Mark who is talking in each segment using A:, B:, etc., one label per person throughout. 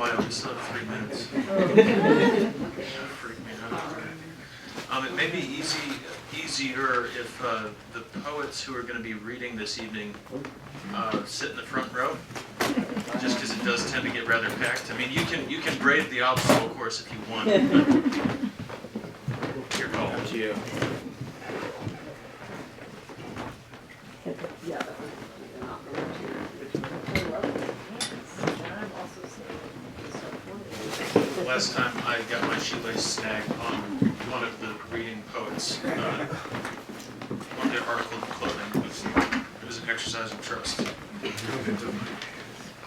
A: quiet. We still have 3 minutes. Freak me out. It may be easier if the poets who are going to be reading this evening sit in the front row, just because it does tend to get rather packed. I mean, you can brave the obstacle course if you want. Your call. To you. Last time I got my shoelace snagged on one of the reading poets, one of their article of clothing. It was an exercise of trust.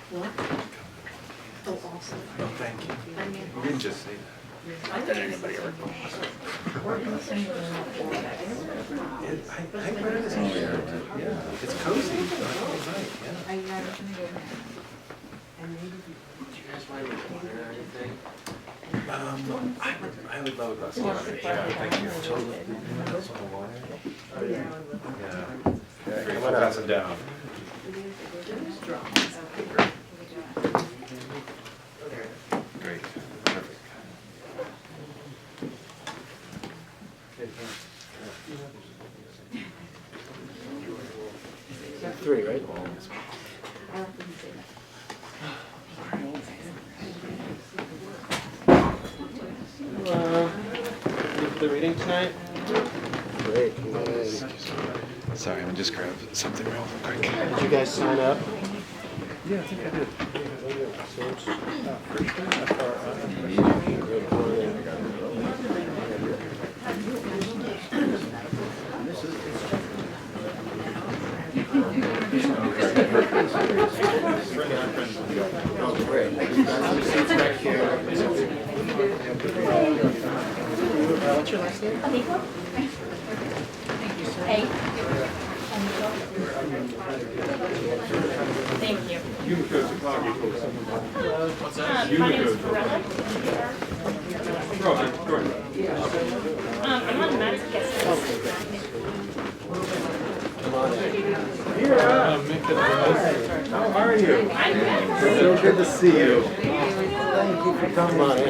B: What? Oh, awesome.
C: Oh, thank you. You didn't just say that.
B: Not that anybody ever told me.
C: I read this earlier. Yeah, it's cozy. It's nice. Yeah.
D: Are you guys gonna go now?
E: Do you guys want to water or anything?
C: I would love a glass of water. Yeah, thank you. Water? Yeah. Great. I'll pass it down. Great. Perfect.
E: 3, right? Ready for the reading tonight? Great.
C: Sorry, I'm just grab something real quick.
E: Did you guys sign up?
C: Yeah, I think I did.
E: What's your last name?
D: Hey. Thank you.
A: What's that?
D: My name is Barella. I'm on the Matt's guest list.
C: Come on in. How are you?
D: I'm good.
C: So good to see you. Thank you for coming on in.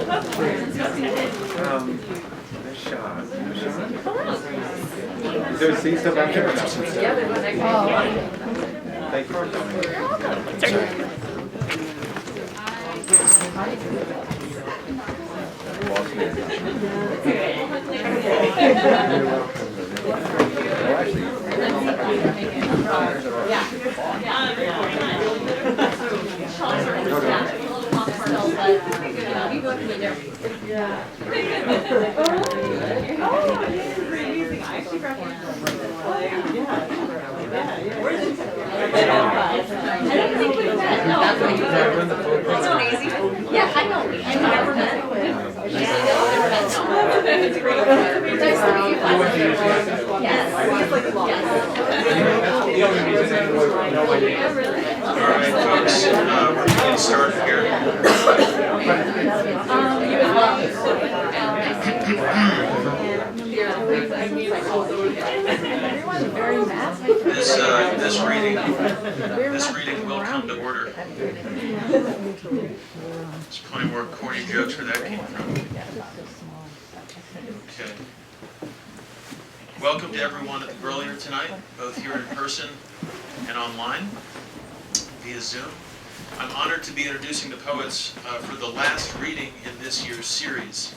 C: Sean. Is there a seat still back there? Thank you for coming.
D: Yeah, I know. I've never met. It's great. Nice to meet you. Yes.
A: All right, folks, we're getting started here. This reading will come to order. There's plenty more corny jokes where that came from. Okay. Welcome to everyone at the Grolier tonight, both here in person and online via Zoom. I'm honored to be introducing the poets for the last reading in this year's series.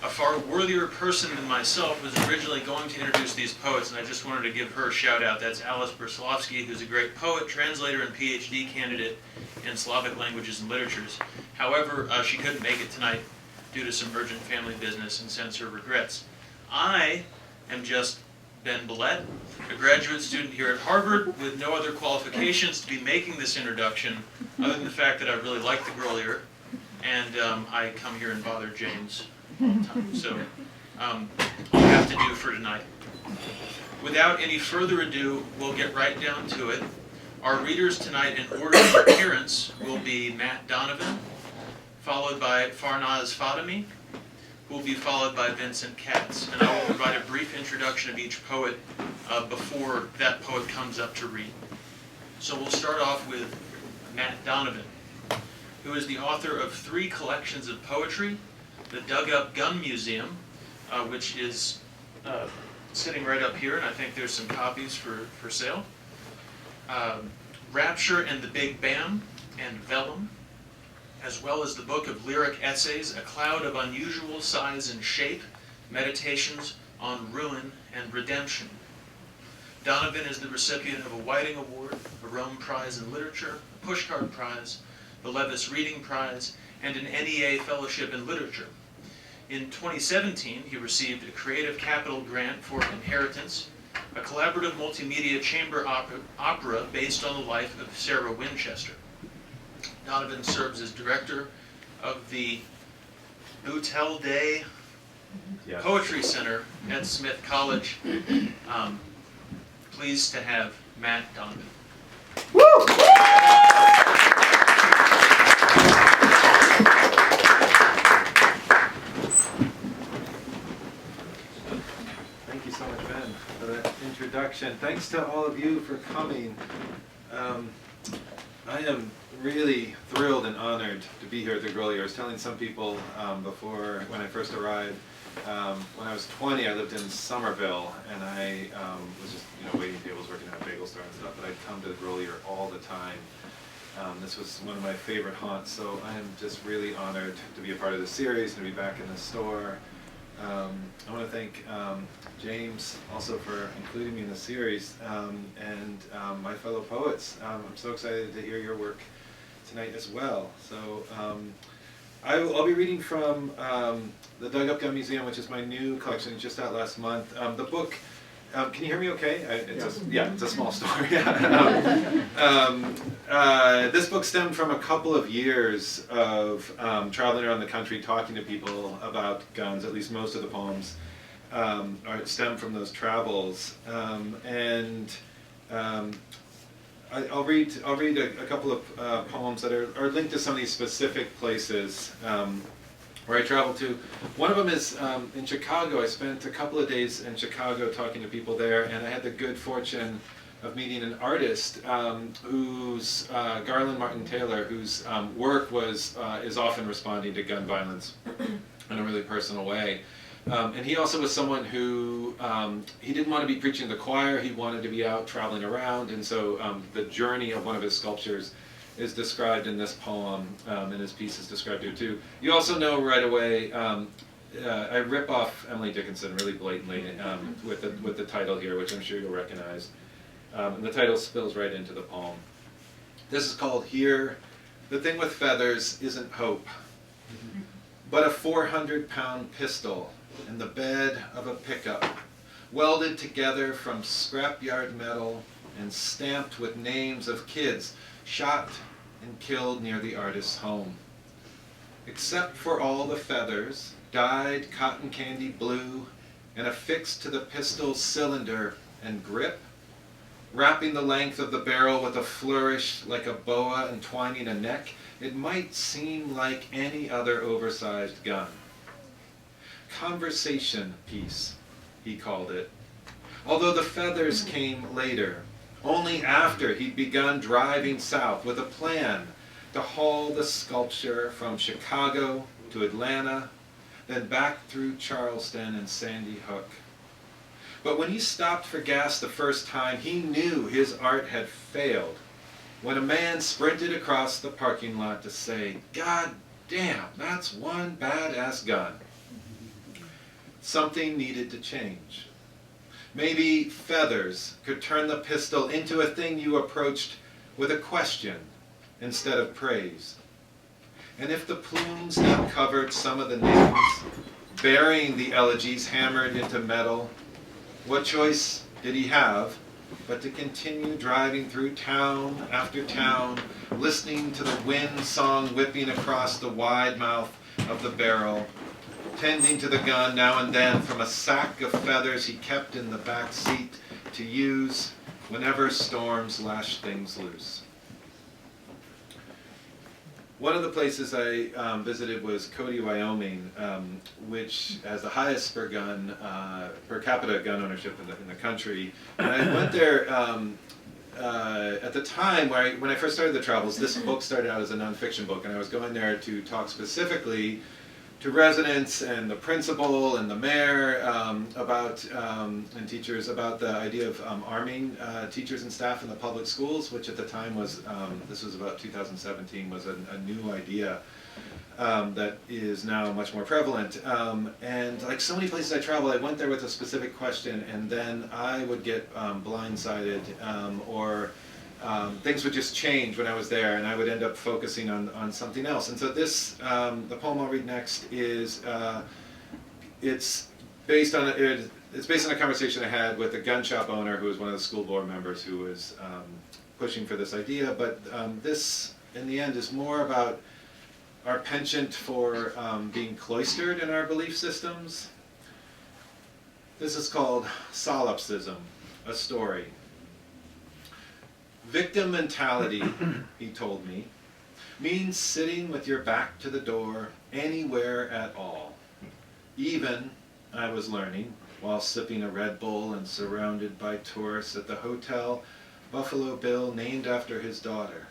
A: A far worthier person than myself was originally going to introduce these poets, and I just wanted to give her a shout out. That's Alice Bruslovsky, who's a great poet, translator, and PhD candidate in Slavic languages and literatures. However, she couldn't make it tonight due to some urgent family business and sends her regrets. I am just Ben Bellet, a graduate student here at Harvard with no other qualifications to be making this introduction other than the fact that I really like the Grolier, and I come here and bother James all the time. So all I have to do for tonight. Without any further ado, we'll get right down to it. Our readers tonight in order of appearance will be Matt Donovan, followed by Farnaz Fatemi, who will be followed by Vincent Katz. And I will provide a brief introduction of each poet before that poet comes up to read. So we'll start off with Matt Donovan. who is the author of 3 collections of poetry, the Dug Up Gun Museum, which is sitting right up here, and I think there's some copies for sale, Rapture and the Big Bam, and Vellum, as well as the book of lyric essays, A Cloud of Unusual Size and Shape, Meditations on Ruin and Redemption. Donovan is the recipient of a Whiting Award, a Rome Prize in Literature, a Pushcart Prize, the Levis Reading Prize, and an NEA Fellowship in Literature. In 2017, he received a Creative Capital Grant for Inheritance, a collaborative multimedia chamber opera based on the life of Sarah Winchester. Donovan serves as director of the Boutelle-Day
C: Yes.
A: Poetry Center at Smith College. Pleased to have Matt Donovan.
C: Thank you so much, Ben, for that introduction. Thanks to all of you for coming. I am really thrilled and honored to be here at the Grolier. I was telling some people before, when I first arrived, when I was 20, I lived in Somerville, and I was just waiting tables, working at a bagel store and stuff, but I'd come to the Grolier all the time. This was one of my favorite haunts, so I am just really honored to be a part of this series and to be back in the store. I want to thank James also for including me in the series, and my fellow poets. I'm so excited to hear your work tonight as well. So I'll be reading from the Dug Up Gun Museum, which is my new collection, just out last month. The book, can you hear me okay? It's a small story. This book stemmed from a couple of years of traveling around the country talking to people about guns. At least most of the poems stem from those travels. I'll read a couple of poems that are linked to some of these specific places where I traveled to. One of them is in Chicago. I spent a couple of days in Chicago talking to people there, and I had the good fortune of meeting an artist who's Garland Martin Taylor, whose work is often responding to gun violence in a really personal way. And he also was someone who, he didn't want to be preaching to the choir, he wanted to be out traveling around, and so the journey of one of his sculptures is described in this poem, and his piece is described here too. You also know right away, I rip off Emily Dickinson really blatantly with the title here, which I'm sure you'll recognize. And the title spills right into the poem. This is called Here. The thing with feathers isn't hope, but a 400-pound pistol in the bed of a pickup, welded together from scrapyard metal and stamped with names of kids shot and killed near the artist's home. Except for all the feathers, dyed cotton candy blue, and affixed to the pistol's cylinder and grip, wrapping the length of the barrel with a flourish like a boa entwining a neck, it might seem like any other oversized gun. Conversation piece, he called it. Although the feathers came later, only after he'd begun driving south with a plan to haul the sculpture from Chicago to Atlanta, then back through Charleston and Sandy Hook. But when he stopped for gas the first time, he knew his art had failed when a man sprinted across the parking lot to say, "God damn, that's one badass gun." Something needed to change. Maybe feathers could turn the pistol into a thing you approached with a question instead of praise. And if the plumes now covered some of the names, burying the elegies hammered into metal, what choice did he have but to continue driving through town after town, listening to the wind song whipping across the wide mouth of the barrel, tending to the gun now and then from a sack of feathers he kept in the back seat to use whenever storms lashed things loose. One of the places I visited was Cody, Wyoming, which has the highest per capita gun ownership in the country. And I went there at the time when I first started the travels, this book started out as a nonfiction book, and I was going there to talk specifically to residents and the principal and the mayor and teachers about the idea of arming teachers and staff in the public schools, which at the time was, this was about 2017, was a new idea that is now much more prevalent. And like so many places I travel, I went there with a specific question, and then I would get blindsided, or things would just change when I was there, and I would end up focusing on something else. And so this, the poem I'll read next is, it's based on a conversation I had with a gun shop owner who was one of the school board members who was pushing for this idea. But this, in the end, is more about our penchant for being cloistered in our belief systems. This is called solipsism, a story. Victim mentality, he told me, means sitting with your back to the door anywhere at all. Even, I was learning, while sipping a Red Bull and surrounded by tourists at the hotel Buffalo Bill named after his daughter.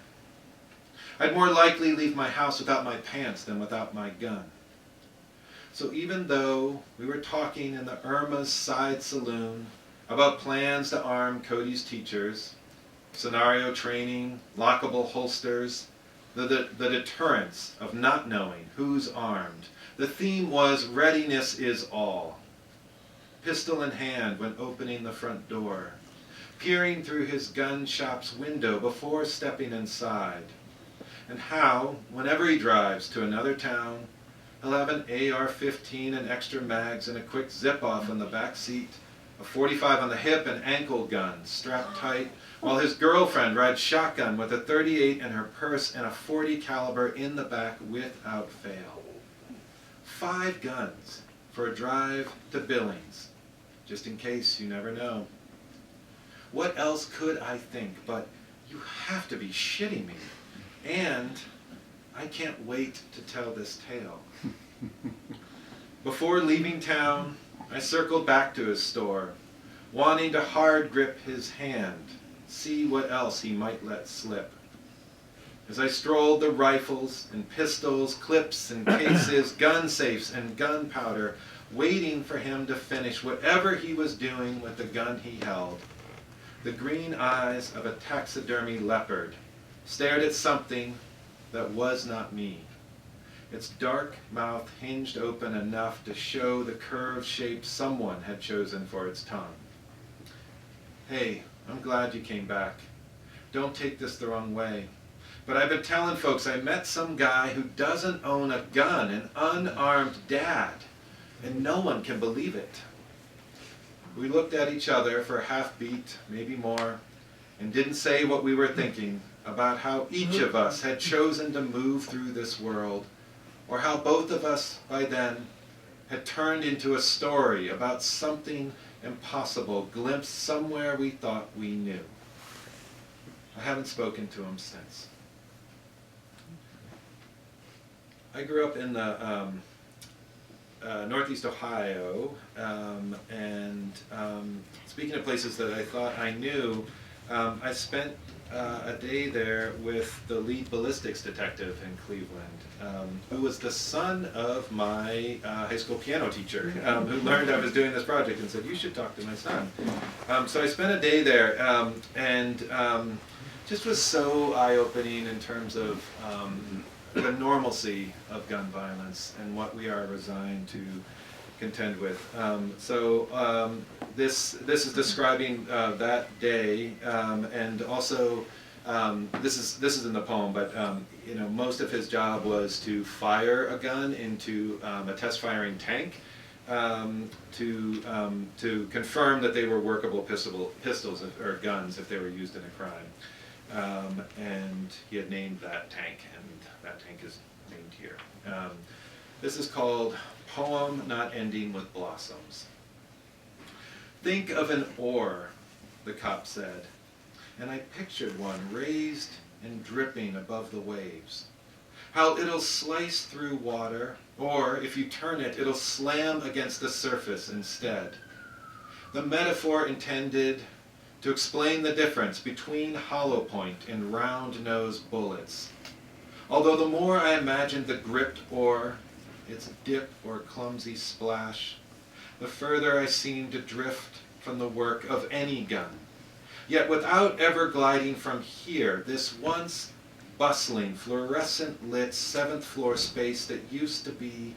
C: I'd more likely leave my house without my pants than without my gun. So even though we were talking in the Irma's side saloon about plans to arm Cody's teachers, scenario training, lockable holsters, the deterrence of not knowing who's armed, the theme was readiness is all. Pistol in hand when opening the front door, peering through his gun shop's window before stepping inside, and how, whenever he drives to another town, he'll have an AR-15 and extra mags and a quick zip-off on the back seat, a 45 on the hip and ankle gun strapped tight, while his girlfriend rides shotgun with a 38 in her purse and a .40 caliber in the back without fail. 5 guns for a drive to Billings, just in case, you never know. What else could I think but, you have to be shitting me, and I can't wait to tell this tale. Before leaving town, I circled back to his store, wanting to hard grip his hand, see what else he might let slip. As I strolled the rifles and pistols, clips and cases, gun safes and gunpowder, waiting for him to finish whatever he was doing with the gun he held, the green eyes of a taxidermy leopard stared at something that was not me. Its dark mouth hinged open enough to show the curved shape someone had chosen for its tongue. Hey, I'm glad you came back. Don't take this the wrong way. But I've been telling folks I met some guy who doesn't own a gun, an unarmed dad, and no one can believe it. We looked at each other for a half beat, maybe more, and didn't say what we were thinking about how each of us had chosen to move through this world, or how both of us by then had turned into a story about something impossible glimpsed somewhere we thought we knew. I haven't spoken to him since. I grew up in the Northeast Ohio, and speaking of places that I thought I knew, I spent a day there with the lead ballistics detective in Cleveland, who was the son of my high school piano teacher, who learned I was doing this project and said, you should talk to my son. So I spent a day there, and just was so eye-opening in terms of the normalcy of gun violence and what we are resigned to contend with. This is describing that day, and also this is in the poem. But you know, most of his job was to fire a gun into a test-firing tank to confirm that they were workable pistols or guns if they were used in a crime. And he had named that tank, and that tank is named here. This is called Poem Not Ending with Blossoms. Think of an oar, the cop said, and I pictured one raised and dripping above the waves. How it'll slice through water, or if you turn it, it'll slam against the surface instead. The metaphor intended to explain the difference between hollow point and round-nosed bullets. Although the more I imagined the gripped ore, its dip or clumsy splash, the further I seemed to drift from the work of any gun. Yet without ever gliding from here, this once bustling, fluorescent-lit 7th floor space that used to be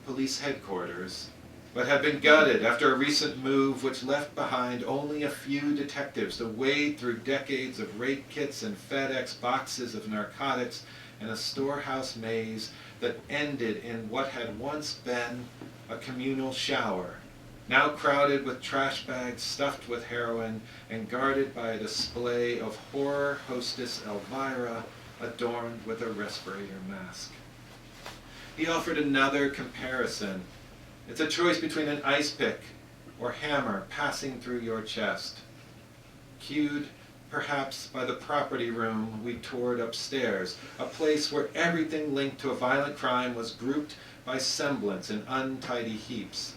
C: police headquarters, but had been gutted after a recent move which left behind only a few detectives to wade through decades of rape kits and FedEx boxes of narcotics and a storehouse maze that ended in what had once been a communal shower, now crowded with trash bags stuffed with heroin and guarded by a display of horror hostess Elvira adorned with a respirator mask. He offered another comparison. It's a choice between an ice pick or hammer passing through your chest. Cued, perhaps, by the property room we toured upstairs, a place where everything linked to a violent crime was grouped by semblance in untidy heaps.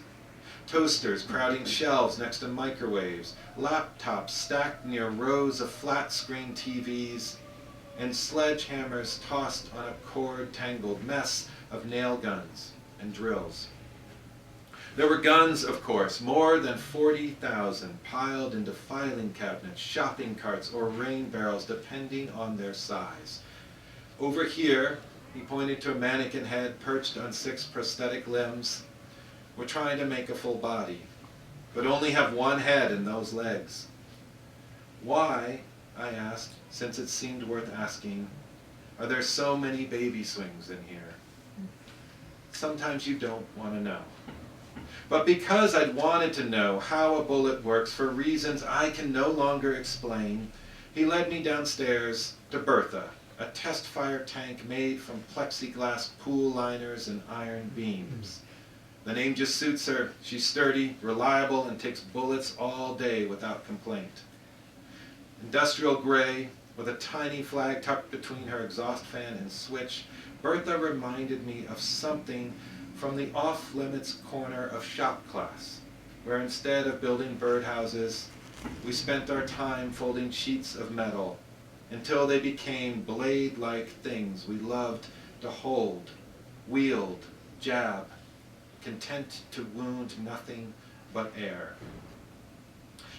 C: Toasters crowding shelves next to microwaves, laptops stacked near rows of flat-screen TVs, and sledgehammers tossed on a cord-tangled mess of nail guns and drills. There were guns, of course, more than 40,000, piled into filing cabinets, shopping carts, or rain barrels, depending on their size. Over here, he pointed to a mannequin head perched on 6 prosthetic limbs. We're trying to make a full body, but only have one head and those legs. Why, I asked, since it seemed worth asking, are there so many baby swings in here? Sometimes you don't want to know. But because I'd wanted to know how a bullet works for reasons I can no longer explain, he led me downstairs to Bertha, a test-fire tank made from plexiglass pool liners and iron beams. The name just suits her. She's sturdy, reliable, and takes bullets all day without complaint. Industrial gray, with a tiny flag tucked between her exhaust fan and switch, Bertha reminded me of something from the off-limits corner of shop class, where instead of building birdhouses, we spent our time folding sheets of metal until they became blade-like things we loved to hold, wield, jab, content to wound nothing but air.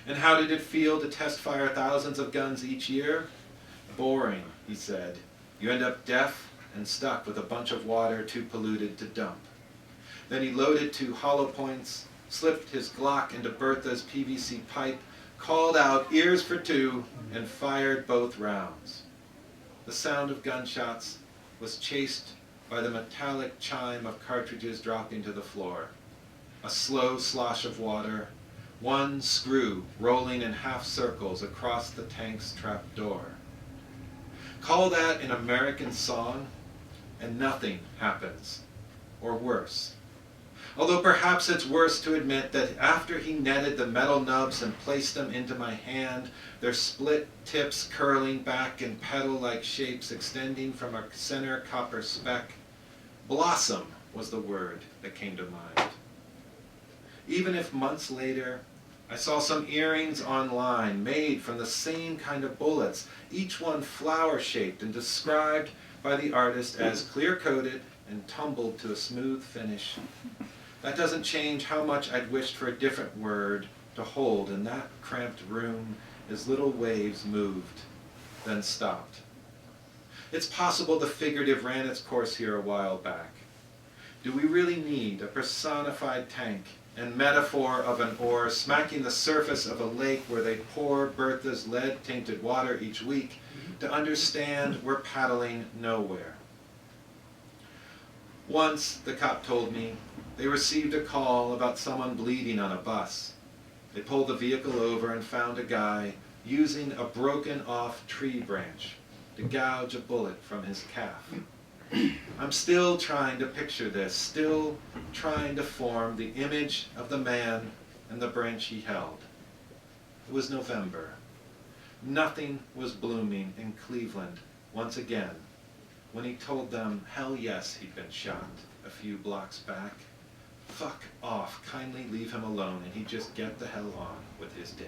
C: And how did it feel to test fire thousands of guns each year? Boring, he said. You end up deaf and stuck with a bunch of water too polluted to dump. Then he loaded 2 hollow points, slipped his Glock into Bertha's PVC pipe, called out ears for 2, and fired both rounds. The sound of gunshots was chased by the metallic chime of cartridges dropping to the floor. A slow slosh of water, one screw rolling in half circles across the tank's trap door. Call that an American song, and nothing happens, or worse. Although perhaps it's worse to admit that after he netted the metal nubs and placed them into my hand, their split tips curling back in petal-like shapes extending from a center copper speck, blossom was the word that came to mind. Even if months later, I saw some earrings online made from the same kind of bullets, each one flower-shaped and described by the artist as clear-coated and tumbled to a smooth finish. That doesn't change how much I'd wished for a different word to hold in that cramped room as little waves moved, then stopped. It's possible the figurative ran its course here a while back. Do we really need a personified tank and metaphor of an oar smacking the surface of a lake where they pour Bertha's lead-tainted water each week to understand we're paddling nowhere? Once, the cop told me, they received a call about someone bleeding on a bus. They pulled the vehicle over and found a guy using a broken-off tree branch to gouge a bullet from his calf. I'm still trying to picture this, still trying to form the image of the man and the branch he held. It was November. Nothing was blooming in Cleveland once again when he told them, hell yes, he'd been shot a few blocks back. Fuck off, kindly leave him alone, and he'd just get the hell on with his day.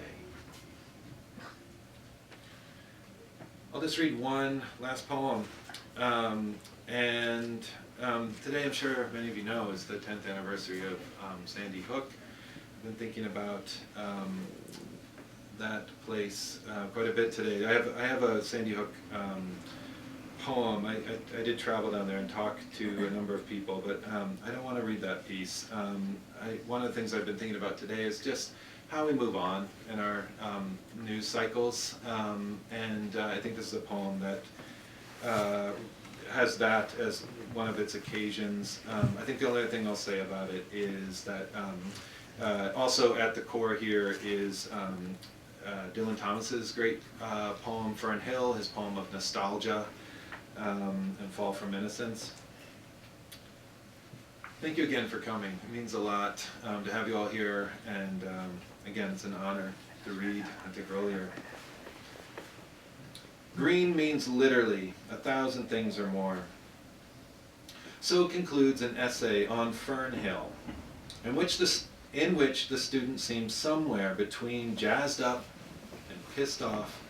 C: I'll just read one last poem. Today, I'm sure many of you know, is the 10th anniversary of Sandy Hook. I've been thinking about that place quite a bit today. I have a Sandy Hook poem. I did travel down there and talk to a number of people, but I don't want to read that piece. One of the things I've been thinking about today is just how we move on in our news cycles, and I think this is a poem that has that as one of its occasions. I think the only other thing I'll say about it is that also at the core here is Dylan Thomas's great poem, Fern Hill, his poem of nostalgia, and Fall from Innocence. Thank you again for coming. It means a lot to have you all here, and again, it's an honor to read at the Grolier. Green means literally 1,000 things or more. So concludes an essay on Fern Hill, in which the student seems somewhere between jazzed up and pissed off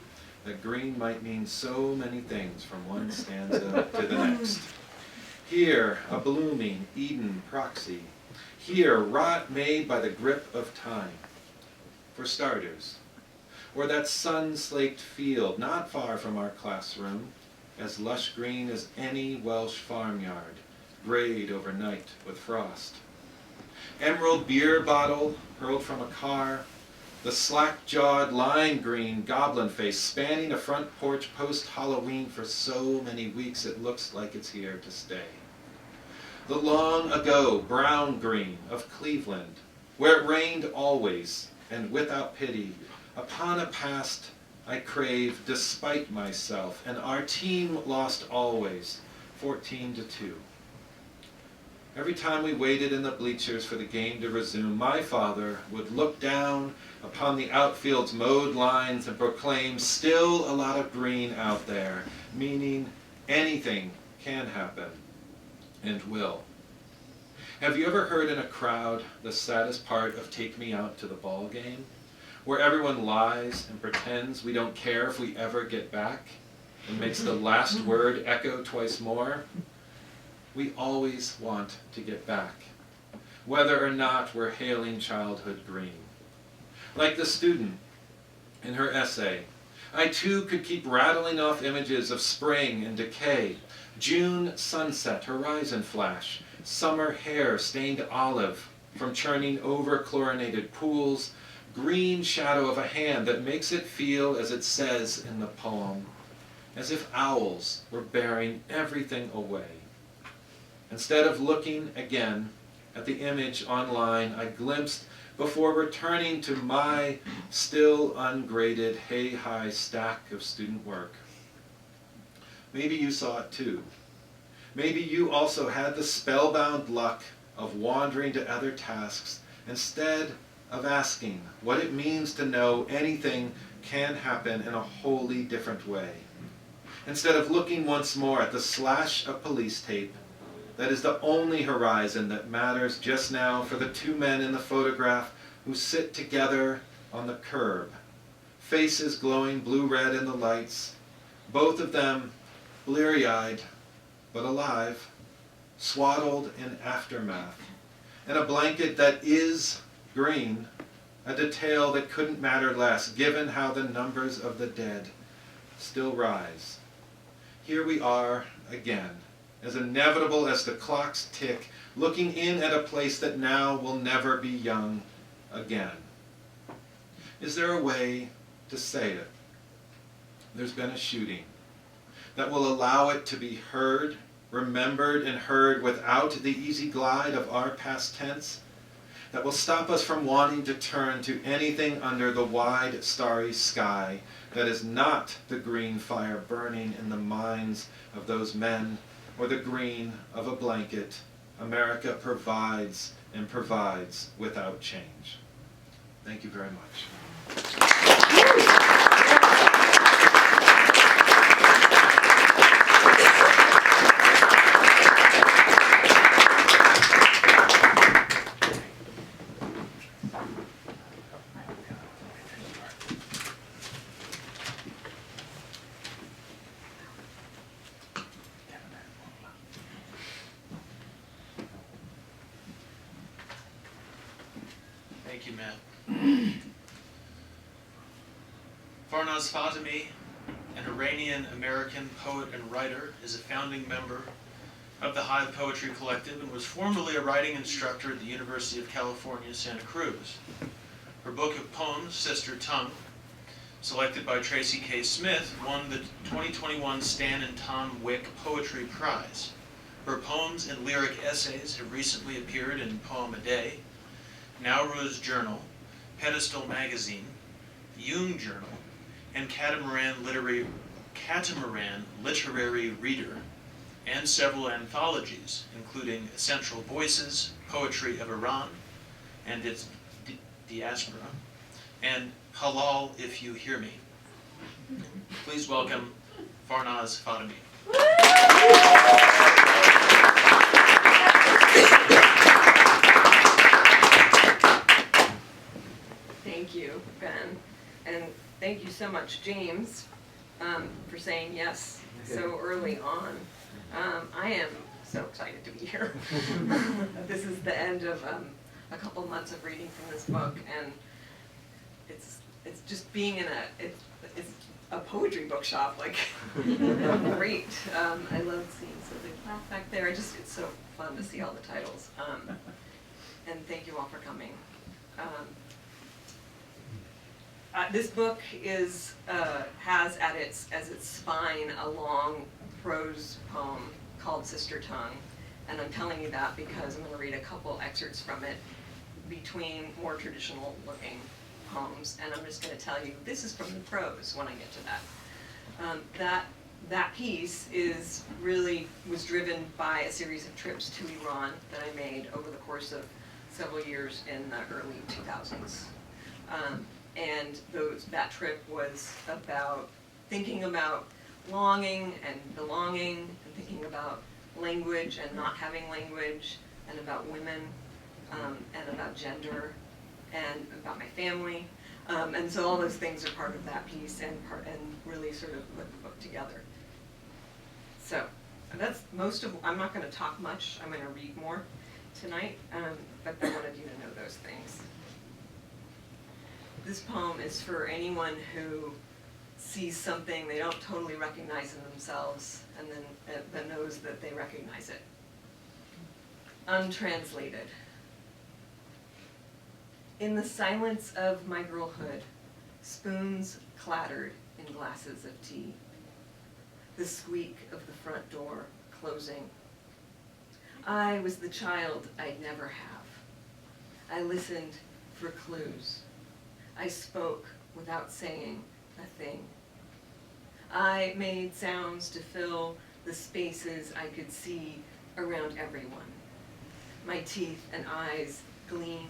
C: that green might mean so many things from one stanza to the next. Here, a blooming Eden proxy. Here, rot made by the grip of time. For starters. Or that sun-slaked field not far from our classroom, as lush green as any Welsh farmyard, grayed overnight with frost. Emerald beer bottle hurled from a car, the slack-jawed lime green goblin face spanning a front porch post-Halloween for so many weeks it looks like it's here to stay. The long ago brown green of Cleveland, where it rained always and without pity, upon a past I crave despite myself, and our team lost always, 14-2. Every time we waited in the bleachers for the game to resume, my father would look down upon the outfield's mowed lines and proclaim, still a lot of green out there, meaning anything can happen and will. Have you ever heard in a crowd the saddest part of Take Me Out to the Ball Game, where everyone lies and pretends we don't care if we ever get back, and makes the last word echo twice more? We always want to get back, whether or not we're hailing childhood green. Like the student in her essay, I too could keep rattling off images of spring and decay, June sunset, horizon flash, summer hair stained olive from churning over chlorinated pools, green shadow of a hand that makes it feel, as it says in the poem, as if owls were bearing everything away. Instead of looking again at the image online I glimpsed before returning to my still ungraded hay-high stack of student work. Maybe you saw it too. Maybe you also had the spellbound luck of wandering to other tasks instead of asking what it means to know anything can happen in a wholly different way. Instead of looking once more at the slash of police tape that is the only horizon that matters just now for the two men in the photograph who sit together on the curb, faces glowing blue-red in the lights, both of them bleary-eyed but alive, swaddled in aftermath, in a blanket that is green, a detail that couldn't matter less given how the numbers of the dead still rise. Here we are again, as inevitable as the clock's tick, looking in at a place that now will never be young again. Is there a way to say it? There's been a shooting that will allow it to be heard, remembered, and heard without the easy glide of our past tense, that will stop us from wanting to turn to anything under the wide, starry sky that is not the green fire burning in the minds of those men, or the green of a blanket America provides and provides without change. Thank you very much.
A: Thank you, Matt. Farnaz Fatemi, an Iranian-American poet and writer, is a founding member of the Hive Poetry Collective and was formerly a writing instructor at the University of California, Santa Cruz. Her book of poems, Sister Tongue, selected by Tracy K. Smith, won the 2021 Stan and Tom Wick Poetry Prize. Her poems and lyric essays have recently appeared in Poem a Day, Nowruz Journal, Pedestal Magazine, Jung Journal, and Catamaran Literary Reader, and several anthologies, including Essential Voices, Poetry of Iran and its Diaspora, and Halal If You Hear Me. Please welcome Farnaz Fatemi.
B: Thank you, Ben, and thank you so much, James, for saying yes so early on. I am so excited to be here. This is the end of a couple months of reading from this book, and it's just being in it's a poetry bookshop, like great. I love seeing so big laugh back there. It's so fun to see all the titles. And thank you all for coming. This book has as its spine a long prose poem called Sister Tongue, and I'm telling you that because I'm going to read a couple excerpts from it between more traditional looking poems, and I'm just going to tell you this is from the prose when I get to that. That piece was driven by a series of trips to Iran that I made over the course of several years in the early 2000s. And that trip was about thinking about longing and belonging, and thinking about language and not having language, and about women, and about gender, and about my family. And so all those things are part of that piece and really sort of put the book together. So that's I'm not going to talk much. I'm going to read more tonight, but I wanted you to know those things. This poem is for anyone who sees something they don't totally recognize in themselves, and then knows that they recognize it. Untranslated. In the silence of my girlhood, spoons clattered in glasses of tea. The squeak of the front door closing. I was the child I'd never have. I listened for clues. I spoke without saying a thing. I made sounds to fill the spaces I could see around everyone. My teeth and eyes gleamed,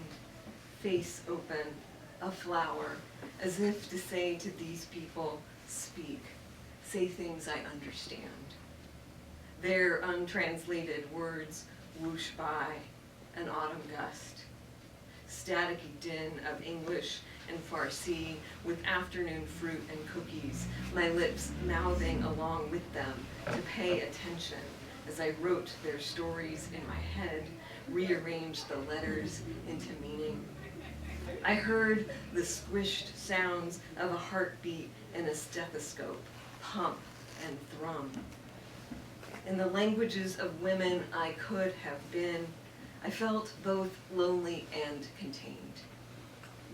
B: face open, a flower, as if to say to these people, speak, say things I understand. Their untranslated words whoosh by, an autumn gust. Staticky din of English and Farsi with afternoon fruit and cookies, my lips mouthing along with them to pay attention as I wrote their stories in my head, rearranged the letters into meaning. I heard the squished sounds of a heartbeat and a stethoscope, pump and thrum. In the languages of women I could have been, I felt both lonely and contained.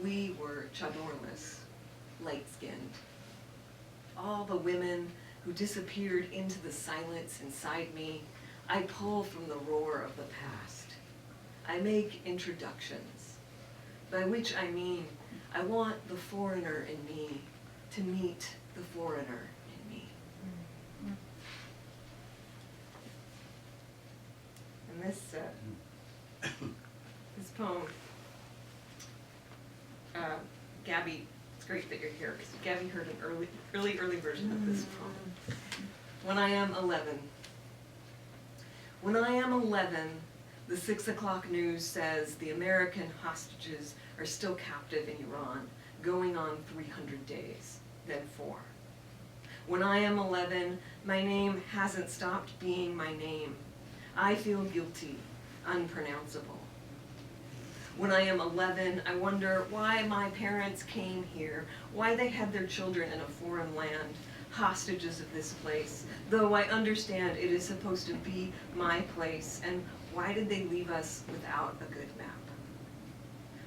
B: We were chadorless, light-skinned. All the women who disappeared into the silence inside me, I pull from the roar of the past. I make introductions, by which I mean I want the foreigner in me to meet the foreigner in me. And this poem, Gabby, it's great that you're here, because Gabby heard an early version of this poem. When I am 11. When I am 11, the 6 o'clock news says the American hostages are still captive in Iran, going on 300 days, then 4. When I am 11, my name hasn't stopped being my name. I feel guilty, unpronounceable. When I am 11, I wonder why my parents came here, why they had their children in a foreign land, hostages of this place, though I understand it is supposed to be my place, and why did they leave us without a good map?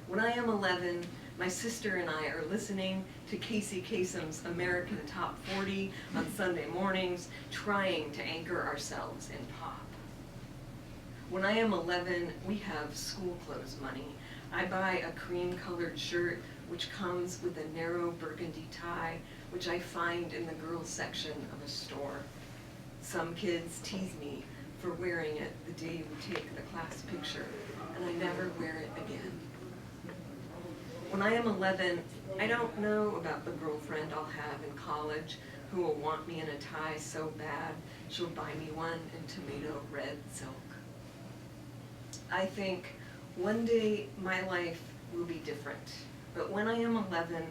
B: When I am 11, my sister and I are listening to Casey Kasem's American Top 40 on Sunday mornings, trying to anchor ourselves in pop. When I am 11, we have school clothes money. I buy a cream-colored shirt which comes with a narrow burgundy tie, which I find in the girls' section of a store. Some kids tease me for wearing it the day we take the class picture, and I never wear it again. When I am 11, I don't know about the girlfriend I'll have in college who will want me in a tie so bad she'll buy me one in tomato red silk. I think one day my life will be different, but when I am 11,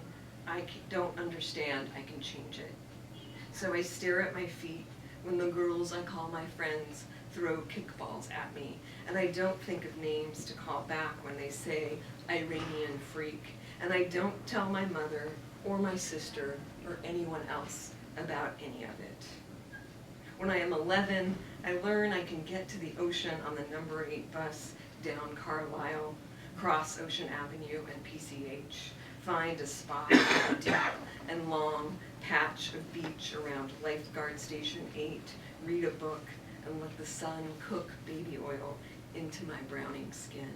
B: I don't understand I can change it. So I stare at my feet when the girls I call my friends throw kickballs at me, and I don't think of names to call back when they say Iranian freak, and I don't tell my mother or my sister or anyone else about any of it. When I am 11, I learn I can get to the ocean on the number 8 bus down Carlisle, cross Ocean Avenue and PCH, find a spot on a deep and long patch of beach around Lifeguard Station 8, read a book, and let the sun cook baby oil into my browning skin.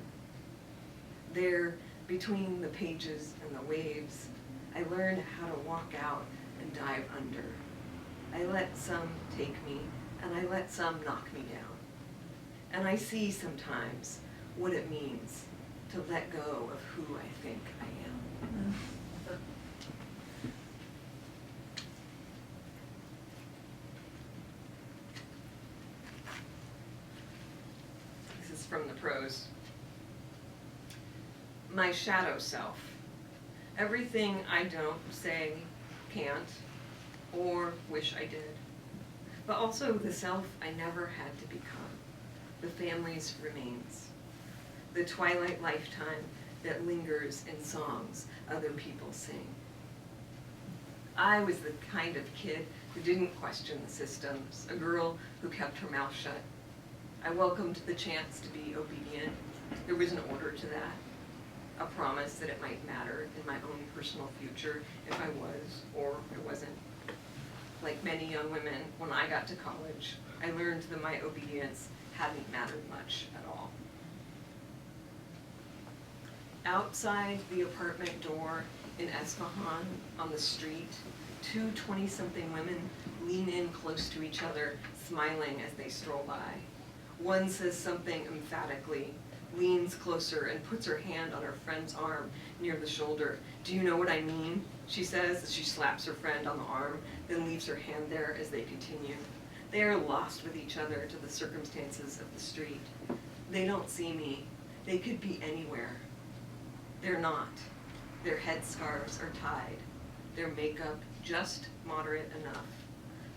B: There, between the pages and the waves, I learn how to walk out and dive under. I let some take me, and I let some knock me down. And I see sometimes what it means to let go of who I think I am. This is from the prose. My shadow self. Everything I don't say, can't, or wish I did. But also the self I never had to become. The family's remains. The twilight lifetime that lingers in songs other people sing. I was the kind of kid who didn't question the systems, a girl who kept her mouth shut. I welcomed the chance to be obedient. There was an order to that, a promise that it might matter in my own personal future if I was or I wasn't. Like many young women, when I got to college, I learned that my obedience hadn't mattered much at all. Outside the apartment door in Esfahan on the street, 2 20-something women lean in close to each other, smiling as they stroll by. One says something emphatically, leans closer and puts her hand on her friend's arm near the shoulder. "Do you know what I mean?" she says as she slaps her friend on the arm, then leaves her hand there as they continue. They are lost with each other to the circumstances of the street. They don't see me. They could be anywhere. They're not. Their headscarves are tied. Their makeup just moderate enough.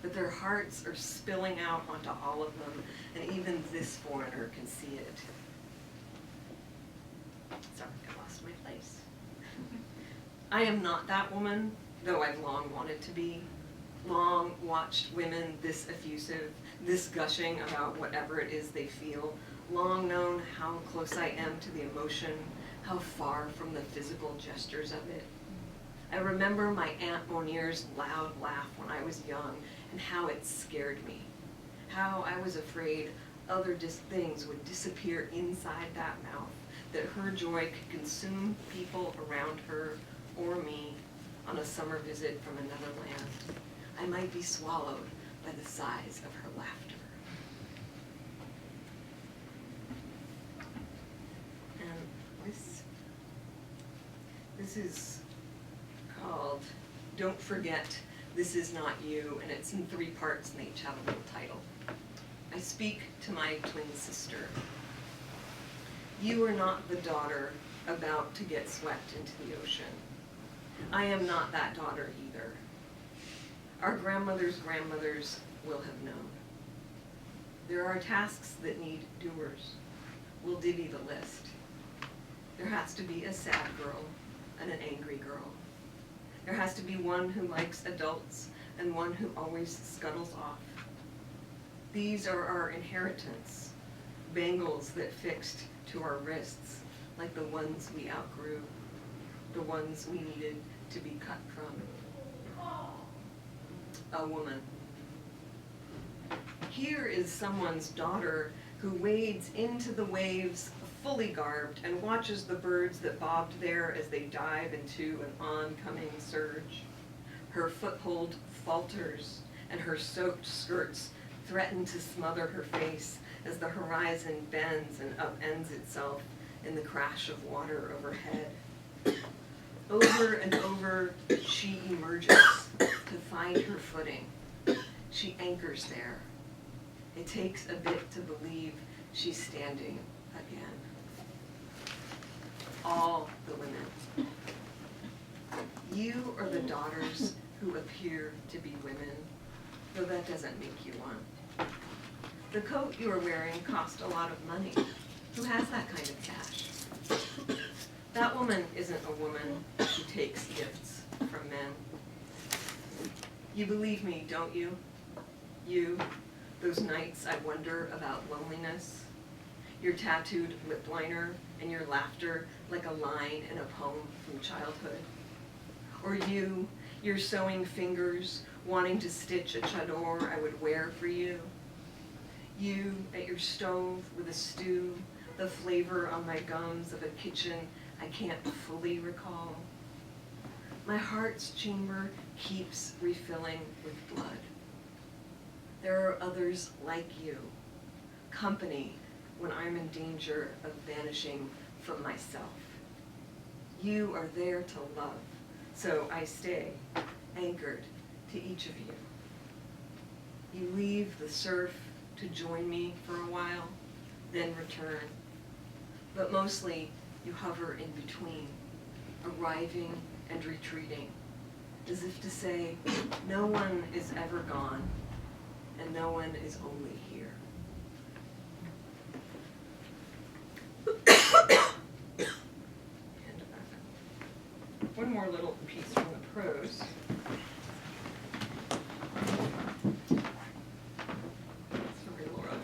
B: But their hearts are spilling out onto all of them, and even this foreigner can see it. Sorry, I lost my place. I am not that woman, though I've long wanted to be. Long watched women this effusive, this gushing about whatever it is they feel. Long known how close I am to the emotion, how far from the physical gestures of it. I remember my Aunt Monier's loud laugh when I was young and how it scared me. How I was afraid other things would disappear inside that mouth, that her joy could consume people around her or me on a summer visit from another land. I might be swallowed by the size of her laughter. And this is called Don't Forget This Is Not You, and it's in 3 parts and they each have a little title. I speak to my twin sister. You are not the daughter about to get swept into the ocean. I am not that daughter either. Our grandmothers' grandmothers will have known. There are tasks that need doers. We'll divvy the list. There has to be a sad girl and an angry girl. There has to be one who likes adults and one who always scuttles off. These are our inheritance, bangles that fixed to our wrists, like the ones we outgrew, the ones we needed to be cut from. A woman. Here is someone's daughter who wades into the waves fully garbed and watches the birds that bobbed there as they dive into an oncoming surge. Her foothold falters and her soaked skirts threaten to smother her face as the horizon bends and upends itself in the crash of water overhead. Over and over, she emerges to find her footing. She anchors there. It takes a bit to believe she's standing again. All the women. You are the daughters who appear to be women, though that doesn't make you one. The coat you are wearing cost a lot of money. Who has that kind of cash? That woman isn't a woman who takes gifts from men. You believe me, don't you? You, those nights I wonder about loneliness, your tattooed lip liner and your laughter like a line in a poem from childhood. Or you, your sewing fingers wanting to stitch a chador I would wear for you. You at your stove with a stew, the flavor on my gums of a kitchen I can't fully recall. My heart's chamber keeps refilling with blood. There are others like you, company when I'm in danger of vanishing from myself. You are there to love, so I stay anchored to each of you. You leave the surf to join me for a while, then return. But mostly you hover in between, arriving and retreating, as if to say, no one is ever gone, and no one is only here. And one more little piece from the prose. Sorry, Laura.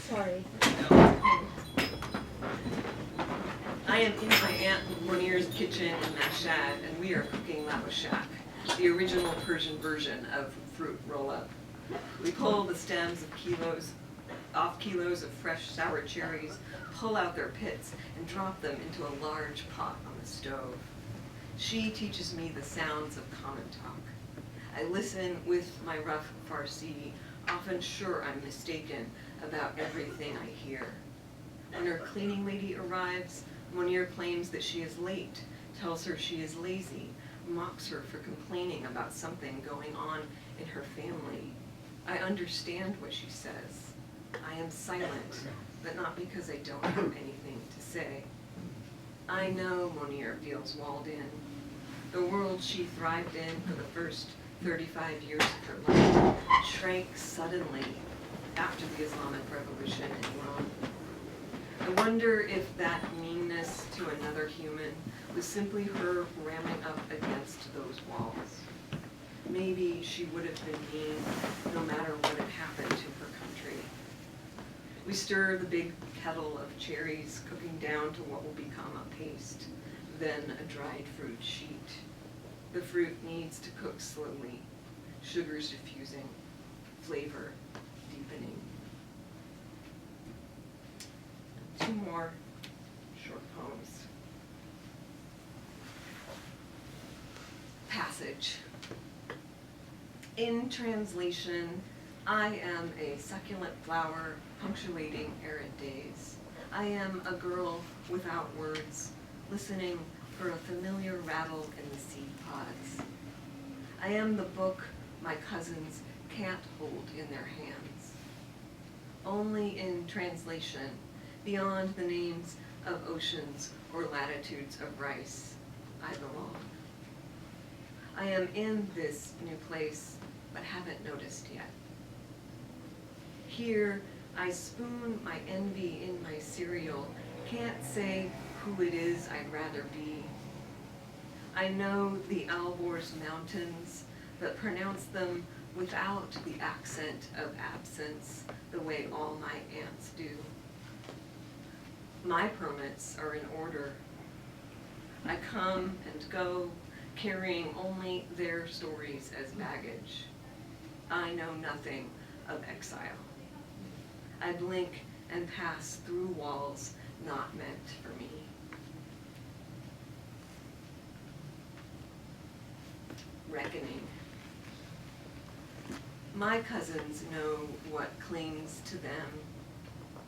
D: Sorry.
B: I am in my Aunt Monier's kitchen in Mashhad, and we are cooking lavashak, the original Persian version of fruit roll-up. We pull the stems off kilos of fresh sour cherries, pull out their pits, and drop them into a large pot on the stove. She teaches me the sounds of common talk. I listen with my rough Farsi, often sure I'm mistaken about everything I hear. When her cleaning lady arrives, Monier claims that she is late, tells her she is lazy, mocks her for complaining about something going on in her family. I understand what she says. I am silent, but not because I don't have anything to say. I know Monier feels walled in. The world she thrived in for the first 35 years of her life shrank suddenly after the Islamic Revolution in Iran. I wonder if that meanness to another human was simply her ramming up against those walls. Maybe she would have been mean no matter what had happened to her country. We stir the big kettle of cherries, cooking down to what will become a paste, then a dried fruit sheet. The fruit needs to cook slowly, sugars diffusing, flavor deepening. Two more short poems. Passage. In translation, I am a succulent flower punctuating arid days. I am a girl without words, listening for a familiar rattle in the seed pods. I am the book my cousins can't hold in their hands. Only in translation, beyond the names of oceans or latitudes of rice, I belong. I am in this new place, but haven't noticed yet. Here, I spoon my envy in my cereal, can't say who it is I'd rather be. I know the Alborz Mountains, but pronounce them without the accent of absence, the way all my aunts do. My permits are in order. I come and go, carrying only their stories as baggage. I know nothing of exile. I blink and pass through walls not meant for me. Reckoning. My cousins know what clings to them.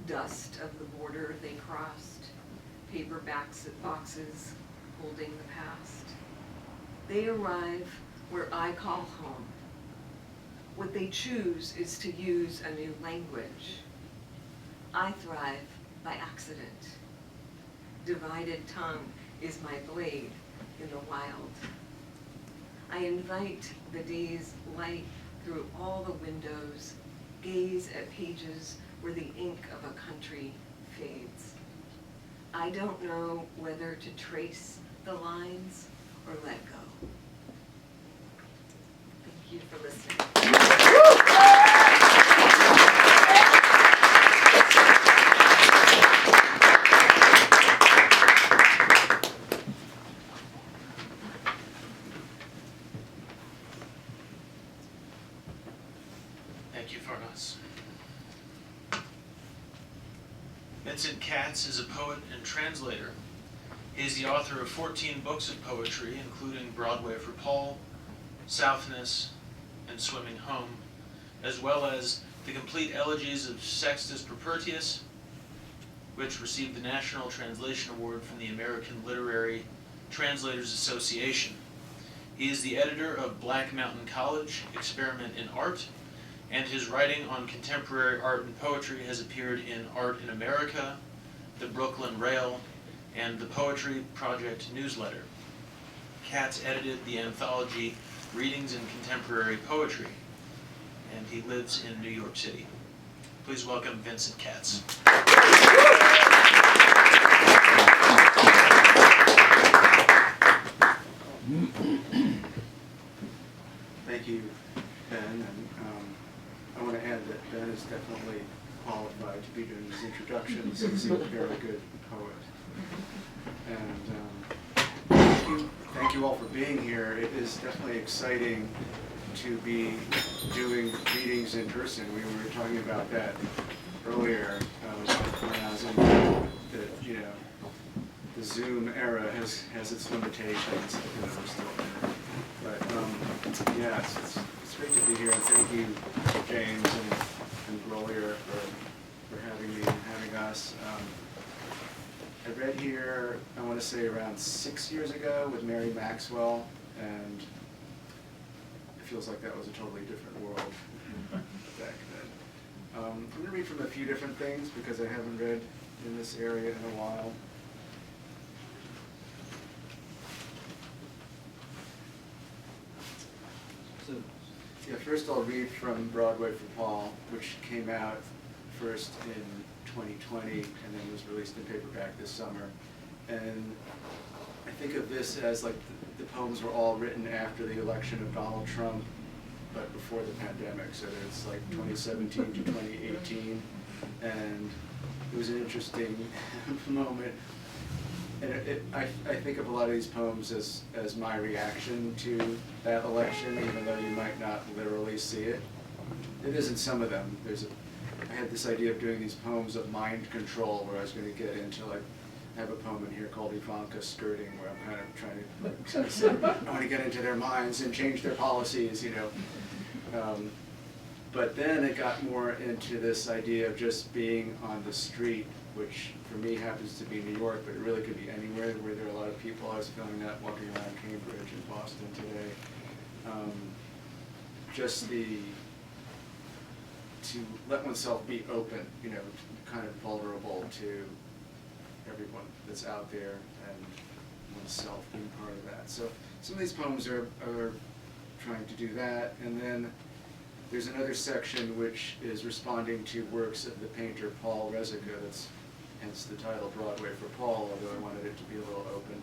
B: Dust of the border they crossed, paper boxes holding the past. They arrive where I call home. What they choose is to use a new language. I thrive by accident. Divided tongue is my blade in the wild. I invite the day's light through all the windows, gaze at pages where the ink of a country fades. I don't know whether to trace the lines or let go. Thank you for listening.
A: Thank you, Farnaz. Vincent Katz is a poet and translator. He is the author of 14 books of poetry, including Broadway for Paul, Southness, and Swimming Home, as well as the complete elegies of Sextus Propertius, which received the National Translation Award from the American Literary Translators Association. He is the editor of Black Mountain College, Experiment in Art, and his writing on contemporary art and poetry has appeared in Art in America, the Brooklyn Rail, and the Poetry Project newsletter. Katz edited the anthology Readings in Contemporary Poetry, and he lives in New York City. Please welcome Vincent Katz.
E: Thank you, Ben, and I want to add that Ben is definitely qualified to be doing these introductions. He's a very good poet. And thank you all for being here. It is definitely exciting to be doing readings in person. We were talking about that earlier when I was in that, you know, the Zoom era has its limitations. You know, we're still there. But yeah, it's great to be here, and thank you, James and Grolier for having me and having us. I read here, I want to say around 6 years ago with Mary Maxwell, and it feels like that was a totally different world back then. I'm going to read from a few different things because I haven't read in this area in a while. So, yeah, first I'll read from Broadway for Paul, which came out first in 2020 and then was released in paperback this summer. And I think of this as like the poems were all written after the election of Donald Trump, but before the pandemic. So it's like 2017 to 2018. And it was an interesting moment. And I think of a lot of these poems as my reaction to that election, even though you might not literally see it. It is in some of them. I had this idea of doing these poems of mind control, where I was going to get into, like, I have a poem in here called Ivanka Skirting, where I'm kind of trying to, like, kind of say, I want to get into their minds and change their policies, you know. But then it got more into this idea of just being on the street, which for me happens to be New York, but it really could be anywhere where there are a lot of people. I was feeling that walking around Cambridge and Boston today. Just to let oneself be open, you know, kind of vulnerable to everyone that's out there and oneself being part of that. So some of these poems are trying to do that. And then there's another section which is responding to works of the painter Paul Resica that's hence the title Broadway for Paul, although I wanted it to be a little open,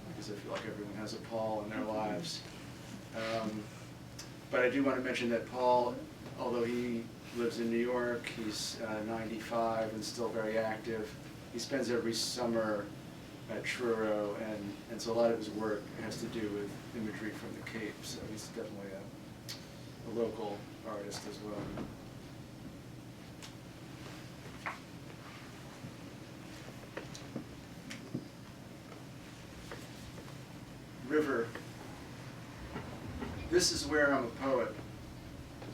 E: because I feel like everyone has a Paul in their lives. But I do want to mention that Paul, although he lives in New York, he's 95 and still very active. He spends every summer at Truro, and so a lot of his work has to do with imagery from the Cape, so he's definitely a local artist as well. River. This is where I'm a poet,